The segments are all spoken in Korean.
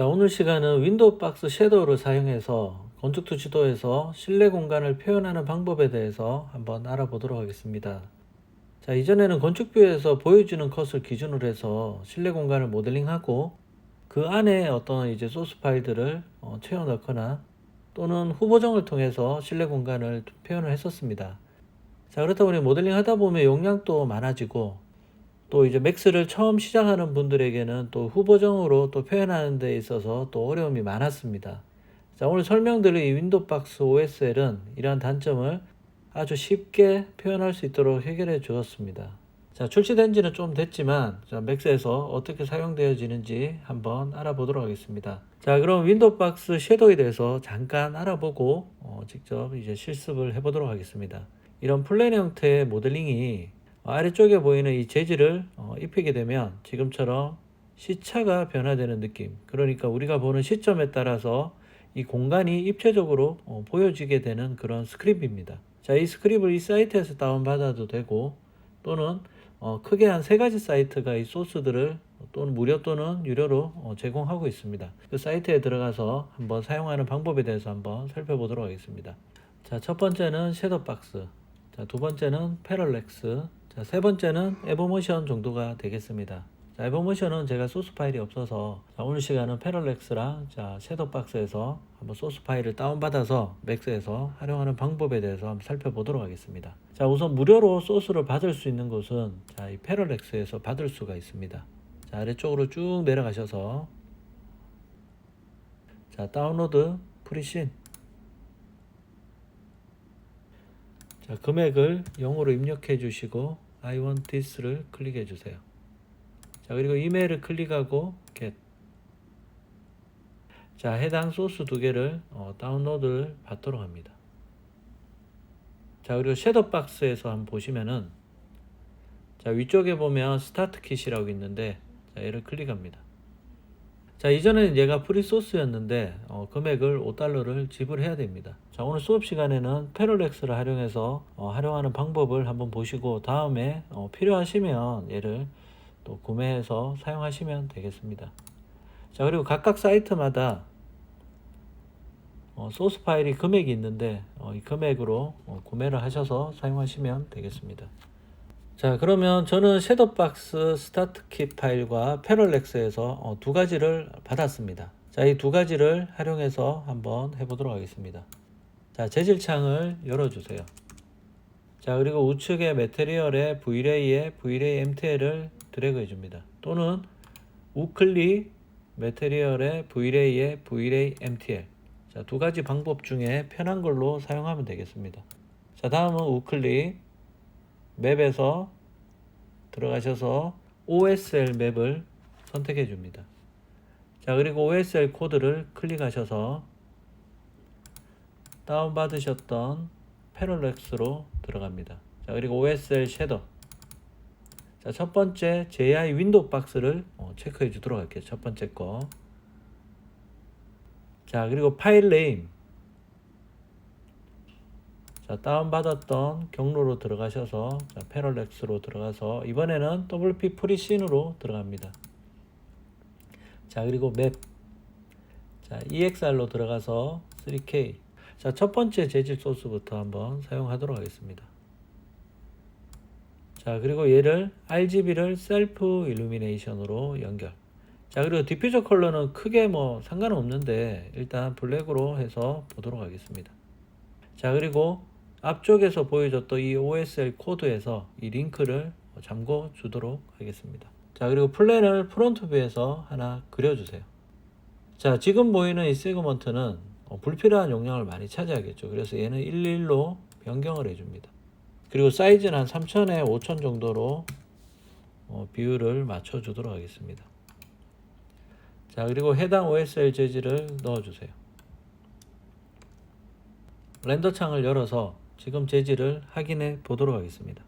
자, 오늘 시간은 윈도우 박스 섀도우를 사용해서 건축 지도에서 실내 공간을 표현하는 방법에 대해서 한번 알아보도록 하겠습니다. 자, 이전에는 건축뷰에서 보여주는 컷을 기준으로 해서 실내 공간을 모델링하고 그 안에 어떤 이제 소스 파일들을 채워 넣거나 또는 후보정을 통해서 실내 공간을 표현을 했었습니다. 자, 그렇다 보니 모델링 하다 보면 용량도 많아지고 또 이제 맥스를 처음 시작하는 분들에게는 또 후보정으로 또 표현하는 데 있어서 또 어려움이 많았습니다. 자, 오늘 설명드릴 이 윈도우박스 OSL은 이러한 단점을 아주 쉽게 표현할 수 있도록 해결해 주었습니다. 자, 출시된 지는 좀 됐지만 자, 맥스에서 어떻게 사용되어지는지 한번 알아보도록 하겠습니다. 자, 그럼 윈도우박스 섀도우에 대해서 잠깐 알아보고 직접 이제 실습을 해보도록 하겠습니다. 이런 플랜 형태의 모델링이 아래쪽에 보이는 이 재질을 입히게 되면 지금처럼 시차가 변화되는 느낌, 그러니까 우리가 보는 시점에 따라서 이 공간이 입체적으로 보여지게 되는 그런 스크립트입니다. 자, 이 스크립트를 이 사이트에서 다운받아도 되고 또는 크게 한 3가지 사이트가 이 소스들을 또는 무료 또는 유료로 제공하고 있습니다. 그 사이트에 들어가서 한번 사용하는 방법에 대해서 한번 살펴보도록 하겠습니다. 자, 첫 번째는 섀도우박스, 자, 두 번째는 패럴렉스, 자, 세 번째는 에버모션 정도가 되겠습니다. 자, 에버모션은 제가 소스 파일이 없어서 자, 오늘 시간은 패럴렉스랑 자, 섀도우박스에서 한번 소스 파일을 다운받아서 맥스에서 활용하는 방법에 대해서 한번 살펴보도록 하겠습니다. 자, 우선 무료로 소스를 받을 수 있는 곳은 자, 이 패럴렉스에서 받을 수가 있습니다. 자, 아래쪽으로 쭉 내려가셔서 자, 다운로드 프리신, 자, 금액을 0으로 입력해 주시고 I want this를 클릭해 주세요. 자, 그리고 이메일을 클릭하고 get. 자, 해당 소스 2개를 다운로드를 받도록 합니다. 자, 그리고 섀도우박스에서 한번 보시면은 자, 위쪽에 보면 스타트 킷이라고 있는데 자, 얘를 클릭합니다. 자, 이전에는 얘가 프리 소스였는데 금액을 $5를 지불해야 됩니다. 자, 오늘 수업 시간에는 패럴렉스를 활용해서 활용하는 방법을 한번 보시고 다음에 필요하시면 얘를 또 구매해서 사용하시면 되겠습니다. 자, 그리고 각각 사이트마다 소스 파일이 금액이 있는데 이 금액으로 구매를 하셔서 사용하시면 되겠습니다. 자, 그러면 저는 섀도우박스 스타트 킷 파일과 패럴렉스에서 2가지를 받았습니다. 자, 이 2가지를 활용해서 한번 해보도록 하겠습니다. 자, 재질 창을 열어주세요. 자, 그리고 우측의 매테리얼에 Vlay에 Vlay MTL을 드래그 해줍니다. 또는 우클릭 매테리얼에 Vlay에 Vlay MTL. 자, 2가지 방법 중에 편한 걸로 사용하면 되겠습니다. 자, 다음은 우클릭 맵에서 들어가셔서 OSL 맵을 선택해 줍니다. 자, 그리고 OSL 코드를 클릭하셔서 다운받으셨던 패럴렉스로 들어갑니다. 자, 그리고 OSL 섀도우. 자, 첫 번째 JI 윈도우 박스를 체크해 주도록 할게요. 첫 번째 거. 자, 그리고 파일 네임. 자, 다운받았던 경로로 들어가셔서 자, 패럴렉스로 들어가서 이번에는 WP 프리신으로 들어갑니다. 자, 그리고 맵. 자, EXR로 들어가서 3K. 자, 첫 번째 재질 소스부터 한번 사용하도록 하겠습니다. 자, 그리고 얘를 RGB를 셀프 일루미네이션으로 연결. 자, 그리고 디퓨저 컬러는 크게 뭐 상관은 없는데 일단 블랙으로 해서 보도록 하겠습니다. 자, 그리고 앞쪽에서 보여줬던 이 OSL 코드에서 이 링크를 잠궈 주도록 하겠습니다. 자, 그리고 플랜을 프론트 뷰에서 하나 그려주세요. 자, 지금 보이는 이 세그먼트는 불필요한 용량을 많이 차지하겠죠. 그래서 얘는 1:1로 변경을 해줍니다. 그리고 사이즈는 한 3000에 5000 정도로 비율을 맞춰주도록 하겠습니다. 자, 그리고 해당 OSL 재질을 넣어주세요. 렌더 창을 열어서 지금 재질을 확인해 보도록 하겠습니다.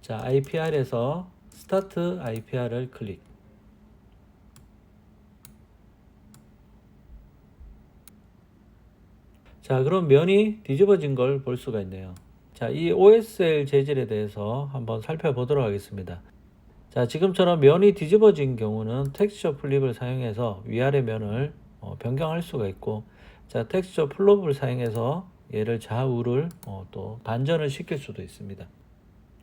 자, IPR에서 스타트 IPR을 클릭. 자, 그럼 면이 뒤집어진 걸 볼 수가 있네요. 자, 이 OSL 재질에 대해서 한번 살펴보도록 하겠습니다. 자, 지금처럼 면이 뒤집어진 경우는 텍스처 플립을 사용해서 위아래 면을 변경할 수가 있고, 자, 텍스처 플롭을 사용해서 얘를 좌우를 또 반전을 시킬 수도 있습니다.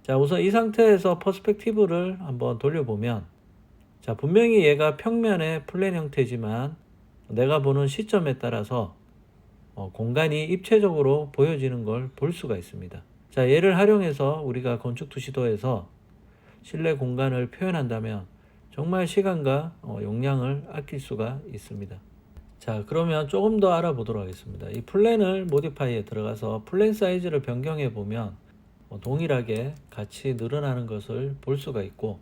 자, 우선 이 상태에서 퍼스펙티브를 한번 돌려보면, 자, 분명히 얘가 평면의 플랜 형태지만 내가 보는 시점에 따라서 공간이 입체적으로 보여지는 걸 볼 수가 있습니다. 자, 얘를 활용해서 우리가 건축 투시도에서 실내 공간을 표현한다면 정말 시간과 용량을 아낄 수가 있습니다. 자, 그러면 조금 더 알아보도록 하겠습니다. 이 플랜을 모디파이에 들어가서 플랜 사이즈를 변경해 보면 동일하게 같이 늘어나는 것을 볼 수가 있고,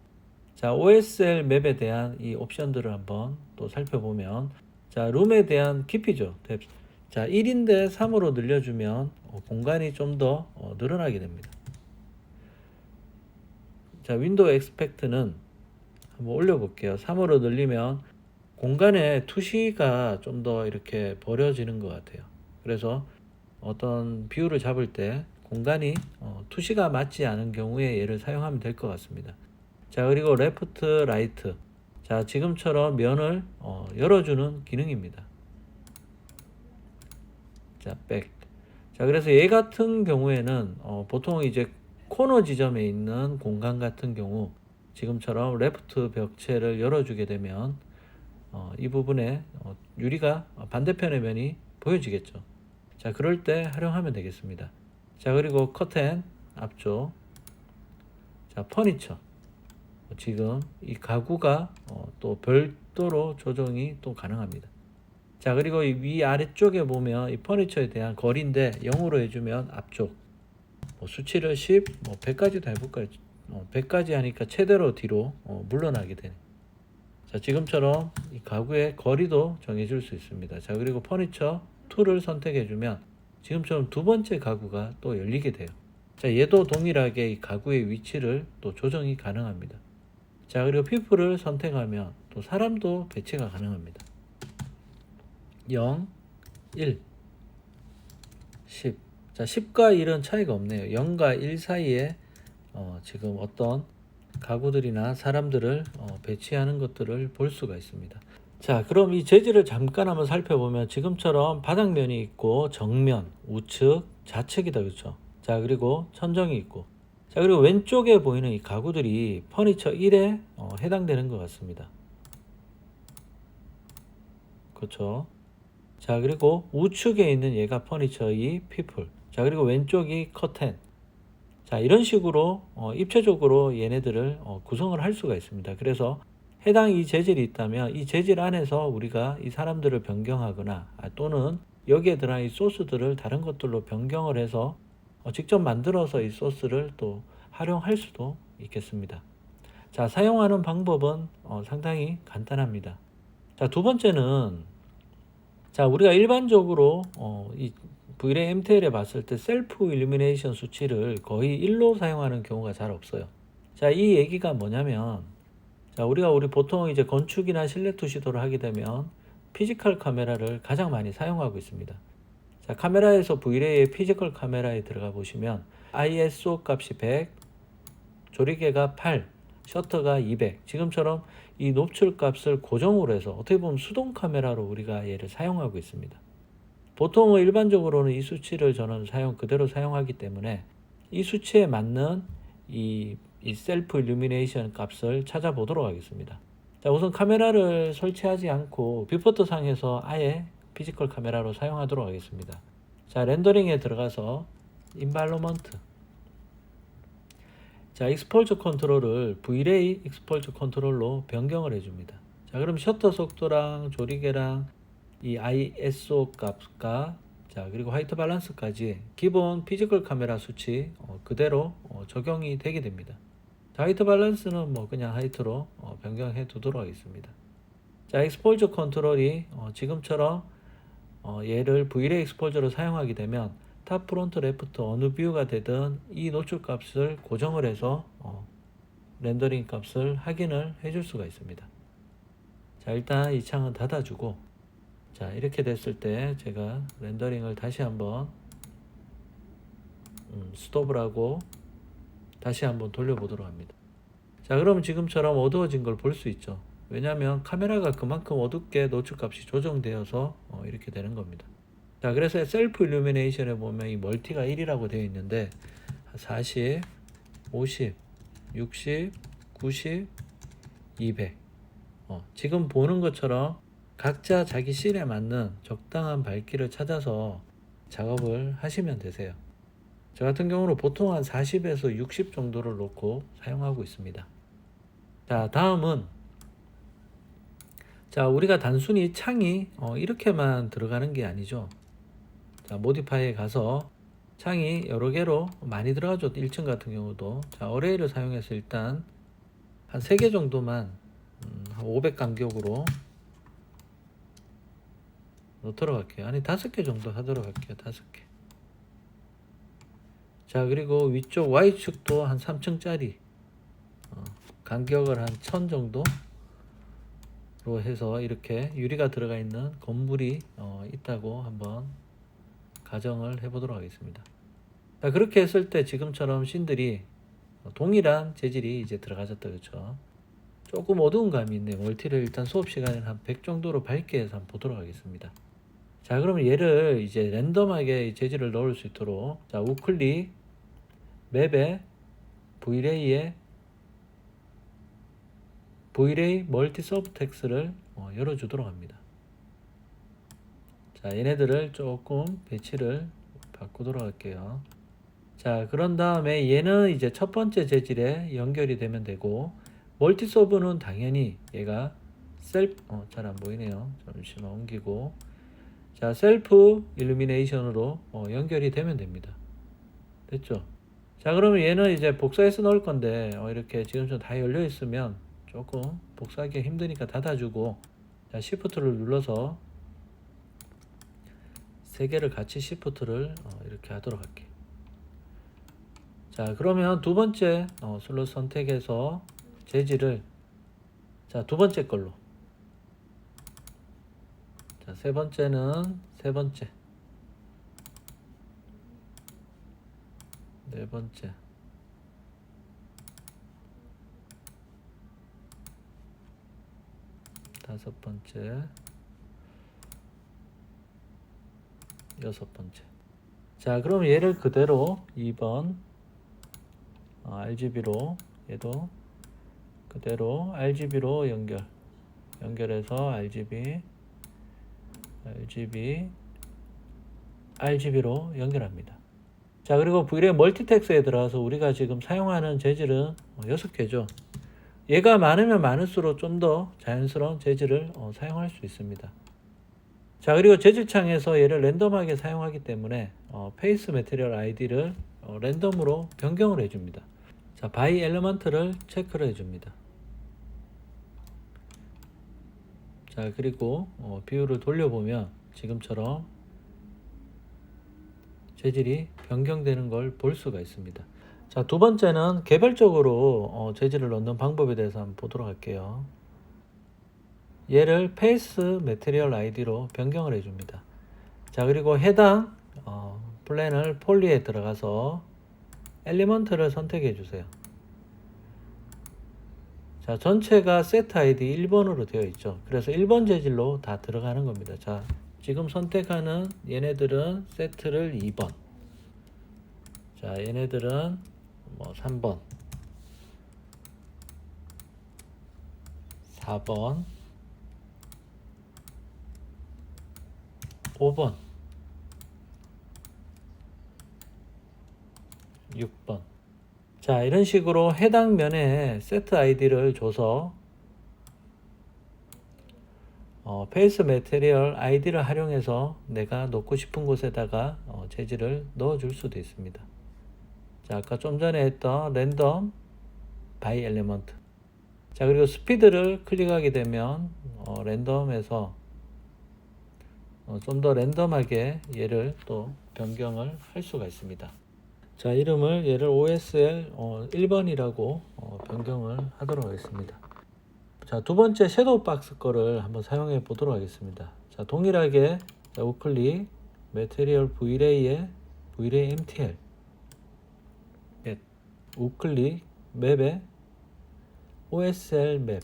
자, OSL 맵에 대한 이 옵션들을 한번 또 살펴보면, 자, 룸에 대한 깊이죠. 자, 1인데 3으로 늘려주면 공간이 좀 더 늘어나게 됩니다. 자, 윈도우 엑스펙트는 한번 올려볼게요. 3으로 늘리면 공간의 투시가 좀 더 이렇게 버려지는 것 같아요. 그래서 어떤 비율을 잡을 때 공간이 투시가 맞지 않은 경우에 얘를 사용하면 될 것 같습니다. 자, 그리고 레프트, 라이트. 자, 지금처럼 면을 열어주는 기능입니다. 자, 백. 자, 그래서 얘 같은 경우에는 보통 이제 코너 지점에 있는 공간 같은 경우 지금처럼 레프트 벽체를 열어주게 되면 이 부분에 유리가 반대편의 면이 보여지겠죠. 자, 그럴 때 활용하면 되겠습니다. 자, 그리고 커튼 앞쪽. 자, 퍼니처. 지금 이 가구가 또 별도로 조정이 또 가능합니다. 자, 그리고 이 위아래쪽에 보면 이 퍼니처에 대한 거리인데 0으로 해주면 앞쪽 수치를 10, 100까지도 해볼까요? 100까지 하니까 최대로 뒤로 물러나게 되네. 자, 지금처럼 이 가구의 거리도 정해줄 수 있습니다. 자, 그리고 퍼니처 툴을 선택해주면 지금처럼 두 번째 가구가 또 열리게 돼요. 자, 얘도 동일하게 이 가구의 위치를 또 조정이 가능합니다. 자, 그리고 피플을 선택하면 또 사람도 배치가 가능합니다. 0, 1, 10. 자, 10과 1은 차이가 없네요. 0과 1 사이에 지금 어떤 가구들이나 사람들을 배치하는 것들을 볼 수가 있습니다. 자, 그럼 이 재질을 잠깐 한번 살펴보면 지금처럼 바닥면이 있고 정면, 우측, 좌측이다, 그렇죠? 자, 그리고 천정이 있고, 자, 그리고 왼쪽에 보이는 이 가구들이 퍼니처 1에 해당되는 것 같습니다. 그렇죠? 자, 그리고 우측에 있는 얘가 퍼니처 2, 피플. 자, 그리고 왼쪽이 커튼. 자, 이런 식으로 입체적으로 얘네들을 구성을 할 수가 있습니다. 그래서 해당 이 재질이 있다면 이 재질 안에서 우리가 이 사람들을 변경하거나 또는 여기에 들어간 이 소스들을 다른 것들로 변경을 해서 직접 만들어서 이 소스를 또 활용할 수도 있겠습니다. 자, 사용하는 방법은 상당히 간단합니다. 자, 두 번째는, 자, 우리가 일반적으로 이 V-Ray MTL에 봤을 때 셀프 일루미네이션 수치를 거의 1로 사용하는 경우가 잘 없어요. 자, 이 얘기가 뭐냐면, 자, 우리 보통 이제 건축이나 실내 투시도를 하게 되면 피지컬 카메라를 가장 많이 사용하고 있습니다. 자, 카메라에서 V-Ray의 피지컬 카메라에 들어가 보시면 ISO 값이 100, 조리개가 8, 셔터가 200. 지금처럼 이 노출 값을 고정으로 해서 어떻게 보면 수동 카메라로 우리가 얘를 사용하고 있습니다. 보통은 일반적으로는 이 수치를 저는 그대로 사용하기 때문에 이 수치에 맞는 이 셀프 일루미네이션 값을 찾아보도록 하겠습니다. 자, 우선 카메라를 설치하지 않고 뷰포트 상에서 아예 피지컬 카메라로 사용하도록 하겠습니다. 자, 렌더링에 들어가서 인발로먼트. 자, 익스포저 컨트롤을 V-Ray 익스포저 컨트롤로 변경을 해줍니다. 자, 그럼 셔터 속도랑 조리개랑 이 ISO 값과 자, 그리고 화이트 밸런스까지 기본 피지컬 카메라 수치 그대로 적용이 되게 됩니다. 자, 화이트 밸런스는 뭐 그냥 화이트로 변경해 두도록 하겠습니다. 자, 익스포저 컨트롤이 지금처럼 얘를 V-Ray 익스포저로 사용하게 되면 탑, 프론트, 레프트 어느 뷰가 되든 이 노출 값을 고정을 해서 렌더링 값을 확인을 해줄 수가 있습니다. 자, 일단 이 창은 닫아주고, 자, 이렇게 됐을 때 제가 렌더링을 다시 한번 스톱을 하고 다시 한번 돌려보도록 합니다. 자, 그러면 지금처럼 어두워진 걸 볼 수 있죠. 왜냐하면 카메라가 그만큼 어둡게 노출값이 조정되어서 이렇게 되는 겁니다. 자, 그래서 셀프 일루미네이션에 보면 이 멀티가 1이라고 되어 있는데 40, 50, 60, 90, 200. 지금 보는 것처럼 각자 자기 씬에 맞는 적당한 밝기를 찾아서 작업을 하시면 되세요. 저 같은 경우는 보통 한 40에서 60 정도를 놓고 사용하고 있습니다. 자, 다음은 자, 우리가 단순히 창이 이렇게만 들어가는 게 아니죠. 자, 모디파이에 가서 창이 여러 개로 많이 들어가죠. 1층 같은 경우도. 자, 어레이를 사용해서 일단 한 3개 정도만 한 500 간격으로 넣도록 할게요. 아니 5개 정도 하도록 할게요. 5개. 자, 그리고 위쪽 Y축도 한 3층짜리 간격을 한 1000 정도로 해서 이렇게 유리가 들어가 있는 건물이 있다고 한번 가정을 해보도록 하겠습니다. 자, 그렇게 했을 때 지금처럼 씬들이 동일한 재질이 이제 들어가졌다. 그렇죠? 조금 어두운 감이 있네. 멀티를 일단 수업 시간에는 한 100 정도로 밝게 해서 한번 보도록 하겠습니다. 자, 그러면 얘를 이제 랜덤하게 재질을 넣을 수 있도록 자, 우클릭 맵에 Vlay에 Vlay 멀티 서브텍스를 열어주도록 합니다. 자, 얘네들을 조금 배치를 바꾸도록 할게요. 자, 그런 다음에 얘는 이제 첫 번째 재질에 연결이 되면 되고 멀티 서브는 당연히 얘가 셀프 잘 안 보이네요. 잠시만 옮기고 자, 셀프 일루미네이션으로 연결이 되면 됩니다. 됐죠? 자, 그러면 얘는 이제 복사해서 넣을 건데 이렇게 지금처럼 다 열려 있으면 조금 복사하기 힘드니까 닫아주고 자, 시프트를 눌러서 3개를 같이 시프트를 이렇게 하도록 할게요. 자, 그러면 두 번째 슬롯 선택해서 재질을 자, 두 번째 걸로 자, 세 번째는 세 번째 네 번째 다섯 번째 여섯 번째. 자, 그럼 얘를 그대로 2번 RGB로 얘도 그대로 RGB로 연결해서 RGB로 연결합니다. 자, 그리고 Vray 멀티텍스에 들어가서 우리가 지금 사용하는 재질은 6개죠. 얘가 많으면 많을수록 좀 더 자연스러운 재질을 사용할 수 있습니다. 자, 그리고 재질창에서 얘를 랜덤하게 사용하기 때문에 페이스 매트리얼 아이디를 랜덤으로 변경을 해줍니다. 자, 바이 엘리먼트를 체크를 해줍니다. 자, 그리고 비율을 돌려보면 지금처럼 재질이 변경되는 걸 볼 수가 있습니다. 자, 두 번째는 개별적으로 재질을 넣는 방법에 대해서 한번 보도록 할게요. 얘를 페이스 매트리얼 아이디로 변경을 해줍니다. 자, 그리고 해당 플랜을 폴리에 들어가서 엘리먼트를 선택해 주세요. 자, 전체가 세트 아이디 1번으로 되어 있죠. 그래서 1번 재질로 다 들어가는 겁니다. 자, 지금 선택하는 얘네들은 세트를 2번. 자, 얘네들은 뭐 3번, 4번, 5번, 6번. 자, 이런 식으로 해당 면에 세트 아이디를 줘서 페이스 매트리얼 아이디를 활용해서 내가 넣고 싶은 곳에다가 재질을 넣어 줄 수도 있습니다. 자, 아까 좀 전에 했던 랜덤 바이 엘리먼트. 자, 그리고 스피드를 클릭하게 되면 랜덤에서 좀 더 랜덤하게 얘를 또 변경을 할 수가 있습니다. 자, 이름을 얘를 OSL 1번이라고 변경을 하도록 하겠습니다. 자, 두 번째 섀도우 박스 거를 한번 사용해 보도록 하겠습니다. 자, 동일하게 자, 우클릭 매트리얼 Vlay에 Vray MTL 우클릭 맵에 OSL 맵.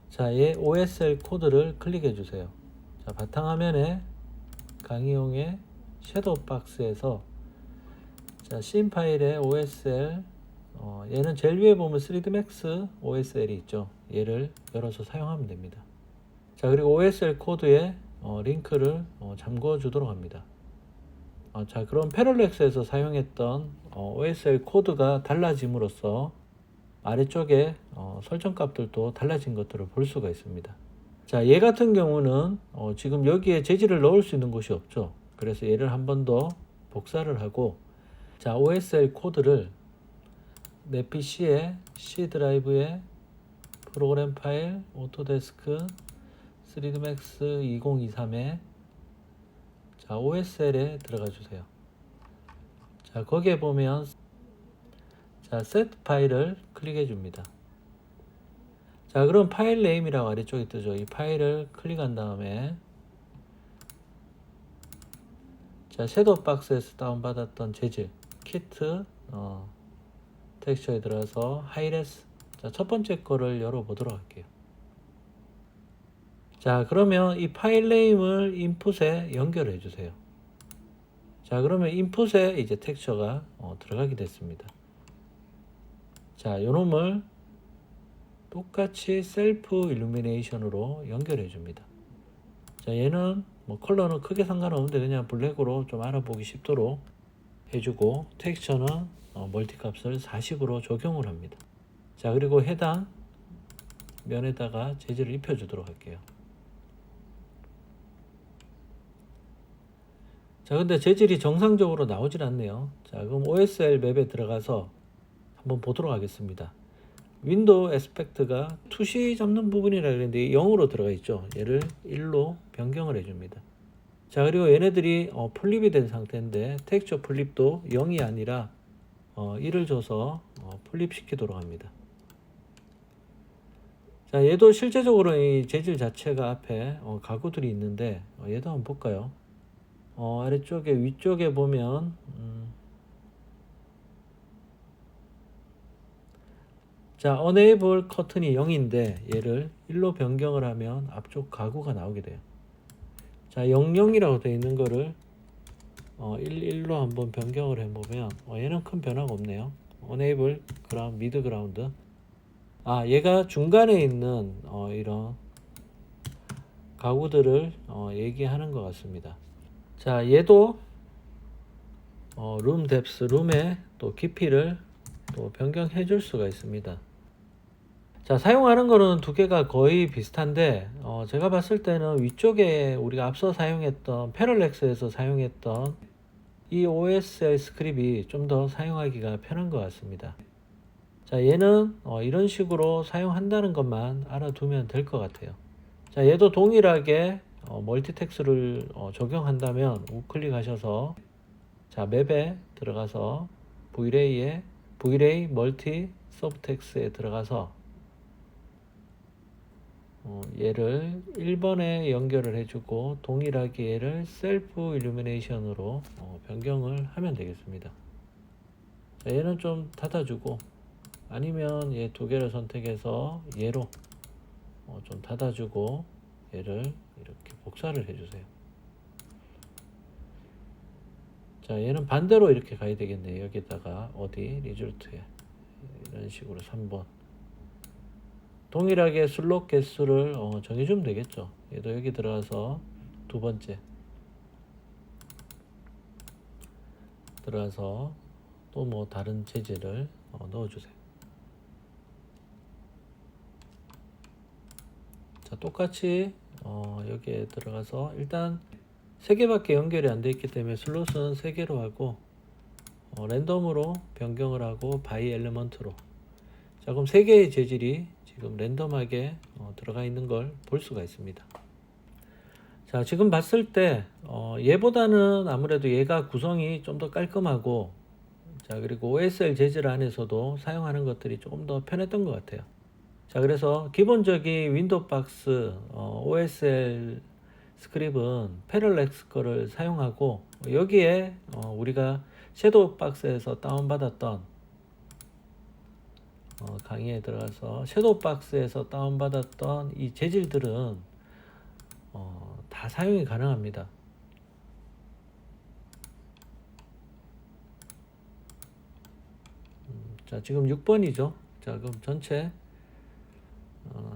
자, 얘 OSL 코드를 클릭해 주세요. 자, 바탕화면에 강의용의 섀도우 박스에서 자, 씬 파일에 OSL 얘는 제일 위에 보면 3D Max OSL이 있죠. 얘를 열어서 사용하면 됩니다. 자, 그리고 OSL 코드에 링크를 잠궈 주도록 합니다. 자, 그럼 패럴렉스에서 사용했던 OSL 코드가 달라짐으로써 아래쪽에 설정 값들도 달라진 것들을 볼 수가 있습니다. 자, 얘 같은 경우는 지금 여기에 재질을 넣을 수 있는 곳이 없죠. 그래서 얘를 한 번 더 복사를 하고, 자, OSL 코드를 내 PC에 C 드라이브에 프로그램 파일 오토데스크 3D Max 2023에 자, OSL에 들어가 주세요. 자, 거기에 보면 자, set 파일을 클릭해 줍니다. 자, 그럼 파일 네임이라고 아래쪽에 뜨죠. 이 파일을 클릭한 다음에 자, 섀도우 박스에서 다운받았던 재질 키트 텍스처에 들어가서 하이레스. 자, 첫 번째 거를 열어보도록 할게요. 자, 그러면 이 파일 네임을 인풋에 연결해 주세요. 자, 그러면 인풋에 이제 텍스처가 들어가게 됐습니다. 자, 요놈을 똑같이 셀프 일루미네이션으로 연결해 줍니다. 자, 얘는 뭐 컬러는 크게 상관없는데 그냥 블랙으로 좀 알아보기 쉽도록 해주고, 텍스처는 멀티 값을 40으로 적용을 합니다. 자, 그리고 해당 면에다가 재질을 입혀주도록 할게요. 자, 근데 재질이 정상적으로 나오질 않네요. 자, 그럼 OSL 맵에 들어가서 한번 보도록 하겠습니다. 윈도우 에스펙트가 투시 잡는 부분이라 그랬는데 0으로 들어가 있죠. 얘를 1로 변경을 해줍니다. 자, 그리고 얘네들이 플립이 된 상태인데 텍스처 플립도 0이 아니라 1을 줘서 플립 시키도록 합니다. 자, 얘도 실제적으로 이 재질 자체가 앞에 가구들이 있는데 얘도 한번 볼까요? 아래쪽에 위쪽에 보면 자, Enable 커튼이 0인데 얘를 1로 변경을 하면 앞쪽 가구가 나오게 돼요. 자, 00이라고 되어 있는 거를 11로 한번 변경을 해보면 얘는 큰 변화가 없네요. Enable 그라운드, 미드 그라운드. 얘가 중간에 있는 이런 가구들을 얘기하는 것 같습니다. 자, 얘도 룸 뎁스, 룸의 또 깊이를 또 변경해 줄 수가 있습니다. 자, 사용하는 거는 두 개가 거의 비슷한데 제가 봤을 때는 위쪽에 우리가 앞서 사용했던 패럴렉스에서 사용했던 이 OSL 스크립이 좀 더 사용하기가 편한 것 같습니다. 자, 얘는 이런 식으로 사용한다는 것만 알아두면 될 것 같아요. 자, 얘도 동일하게 멀티텍스를 적용한다면 우클릭하셔서 자, 맵에 들어가서 V-Ray 멀티 서브텍스에 들어가서 얘를 1번에 연결을 해주고 동일하게 얘를 셀프 일루미네이션으로 변경을 하면 되겠습니다. 자, 얘는 좀 닫아주고 아니면 얘 두 개를 선택해서 얘로 좀 닫아주고 얘를 이렇게 복사를 해주세요. 자, 얘는 반대로 이렇게 가야 되겠네요. 여기다가 어디 리졸트에 이런 식으로 3번 동일하게 슬롯 개수를 정해주면 되겠죠. 얘도 여기 들어가서 두 번째 들어가서 또 뭐 다른 재질을 넣어주세요. 자, 똑같이 여기에 들어가서 일단 3개밖에 연결이 안 되어 있기 때문에 슬롯은 3개로 하고 랜덤으로 변경을 하고 바이 엘리먼트로. 자, 그럼 3개의 재질이 지금 랜덤하게 들어가 있는 걸 볼 수가 있습니다. 자, 지금 봤을 때 얘보다는 아무래도 얘가 구성이 좀 더 깔끔하고, 자, 그리고 OSL 재질 안에서도 사용하는 것들이 조금 더 편했던 것 같아요. 자, 그래서 기본적인 윈도우 박스 OSL 스크립은 패럴렉스 거를 사용하고 여기에 우리가 섀도우 박스에서 다운받았던 강의에 들어가서 섀도우 박스에서 다운받았던 이 재질들은 다 사용이 가능합니다. 자, 지금 6번이죠. 자, 그럼 전체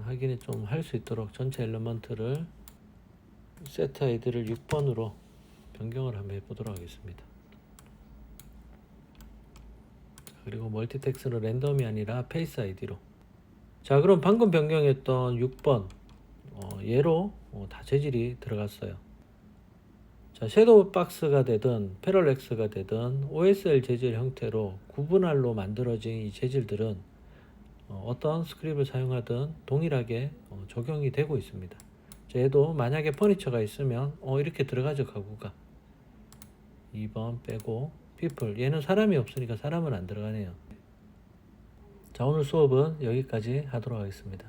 확인이 좀 할 수 있도록 전체 엘리먼트를 세트 아이디를 6번으로 변경을 한번 해보도록 하겠습니다. 그리고 멀티텍스는 랜덤이 아니라 페이스 아이디로. 자, 그럼 방금 변경했던 6번 얘로 다 재질이 들어갔어요. 자, 섀도우 박스가 되든 패럴렉스가 되든 OSL 재질 형태로 구분할로 만들어진 이 재질들은 어떤 스크립을 사용하든 동일하게 적용이 되고 있습니다. 자, 얘도 만약에 퍼니처가 있으면 이렇게 들어가죠. 가구가 2번 빼고 people, 얘는 사람이 없으니까 사람은 안 들어가네요. 자, 오늘 수업은 여기까지 하도록 하겠습니다.